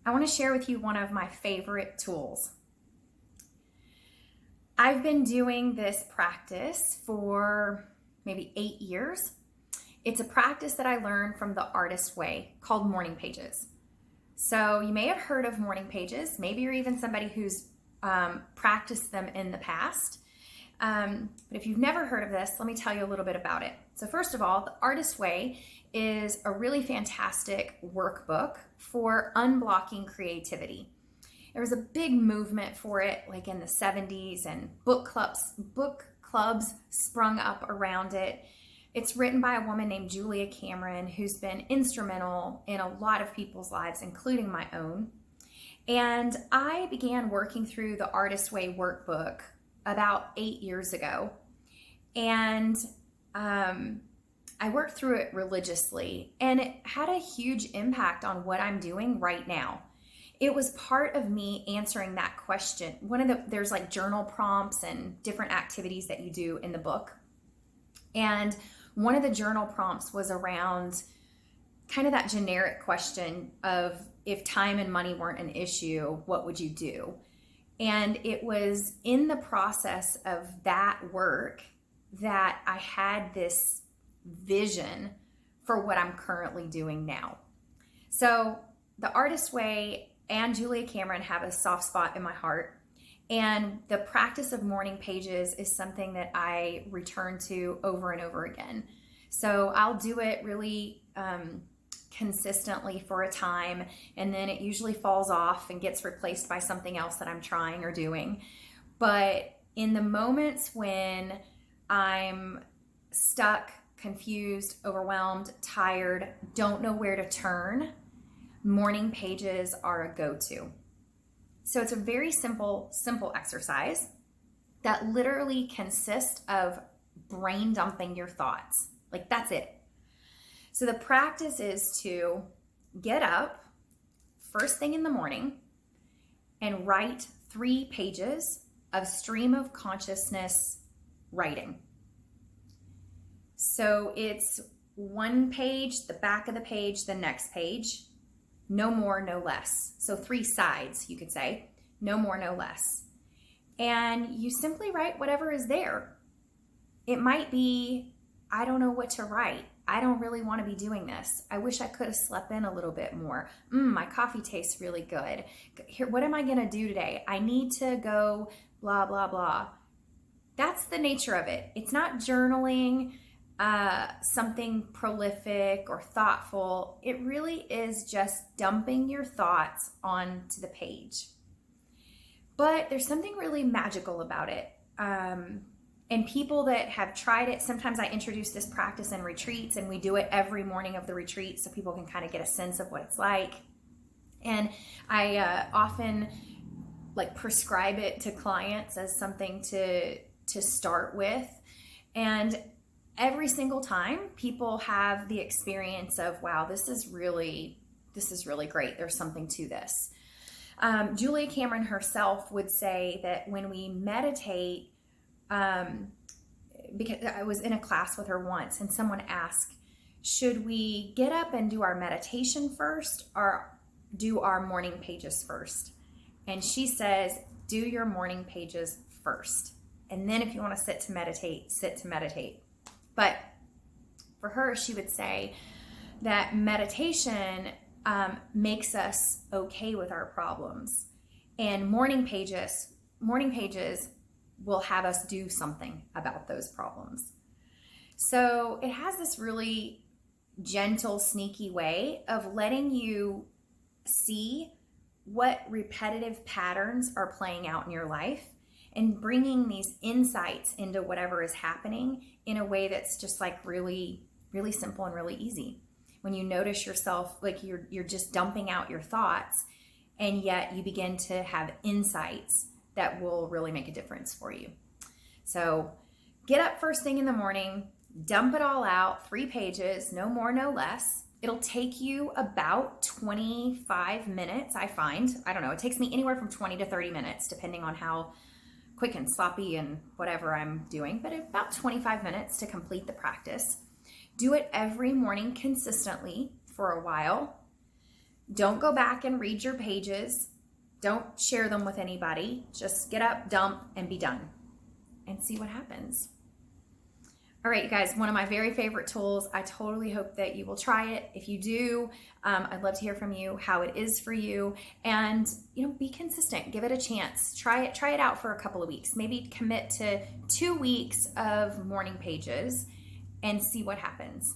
I want to share with you one of my favorite tools. I've been doing this practice for maybe 8 years. It's a practice that I learned from the Artist Way called morning pages. So you may have heard of morning pages. Maybe you're even somebody who's practiced them in the past. But if you've never heard of this, let me tell you a little bit about it. So first of all, the Artist Way is a really fantastic workbook for unblocking creativity. There was a big movement for it like in the 70s, and book clubs sprung up around it. It's written by a woman named Julia Cameron, who's been instrumental in a lot of people's lives, including my own. And I began working through the Artist Way workbook about 8 years ago. And I worked through it religiously, and it had a huge impact on what I'm doing right now. It was part of me answering that question. There's like journal prompts and different activities that you do in the book. And one of the journal prompts was around kind of that generic question of, if time and money weren't an issue, what would you do? And it was in the process of that work that I had this vision for what I'm currently doing now. So the Artist Way and Julia Cameron have a soft spot in my heart. And the practice of morning pages is something that I return to over and over again. So I'll do it really consistently for a time, and then it usually falls off and gets replaced by something else that I'm trying or doing. But in the moments when I'm stuck, confused, overwhelmed, tired, don't know where to turn, morning pages are a go-to. So it's a very simple exercise that literally consists of brain dumping your thoughts. Like, that's it. So the practice is to get up first thing in the morning and write 3 pages of stream of consciousness writing. So it's one page, the back of the page, the next page, no more, no less. So 3 sides, you could say, no more, no less. And you simply write whatever is there. It might be, I don't know what to write. I don't really want to be doing this. I wish I could have slept in a little bit more. My coffee tastes really good. Here, what am I going to do today? I need to go blah, blah, blah. That's the nature of it. It's not journaling, something prolific or thoughtful. It really is just dumping your thoughts onto the page. But there's something really magical about it. And people that have tried it, sometimes I introduce this practice in retreats, and we do it every morning of the retreat so people can kind of get a sense of what it's like. And I often prescribe it to clients as something to start with. And every single time people have the experience of, wow, this is really great. There's something to this. Julia Cameron herself would say that when we meditate, because I was in a class with her once and someone asked, should we get up and do our meditation first or do our morning pages first? And she says, do your morning pages first. And then if you want to sit to meditate. But for her, she would say that meditation makes us okay with our problems. And morning pages will have us do something about those problems. So it has this really gentle, sneaky way of letting you see what repetitive patterns are playing out in your life and bringing these insights into whatever is happening in a way that's just really, really simple and really easy. When you notice yourself, you're just dumping out your thoughts, and yet you begin to have insights that will really make a difference for you. So get up first thing in the morning, dump it all out, 3 pages, no more, no less. It'll take you about 25 minutes, I find. I don't know, it takes me anywhere from 20 to 30 minutes, depending on how quick and sloppy and whatever I'm doing, but about 25 minutes to complete the practice. Do it every morning consistently for a while. Don't go back and read your pages. Don't share them with anybody. Just get up, dump, and be done, and see what happens. All right, you guys, one of my very favorite tools. I totally hope that you will try it. If you do, I'd love to hear from you how it is for you. And, be consistent. Give it a chance. Try it out for a couple of weeks. Maybe commit to 2 weeks of morning pages and see what happens.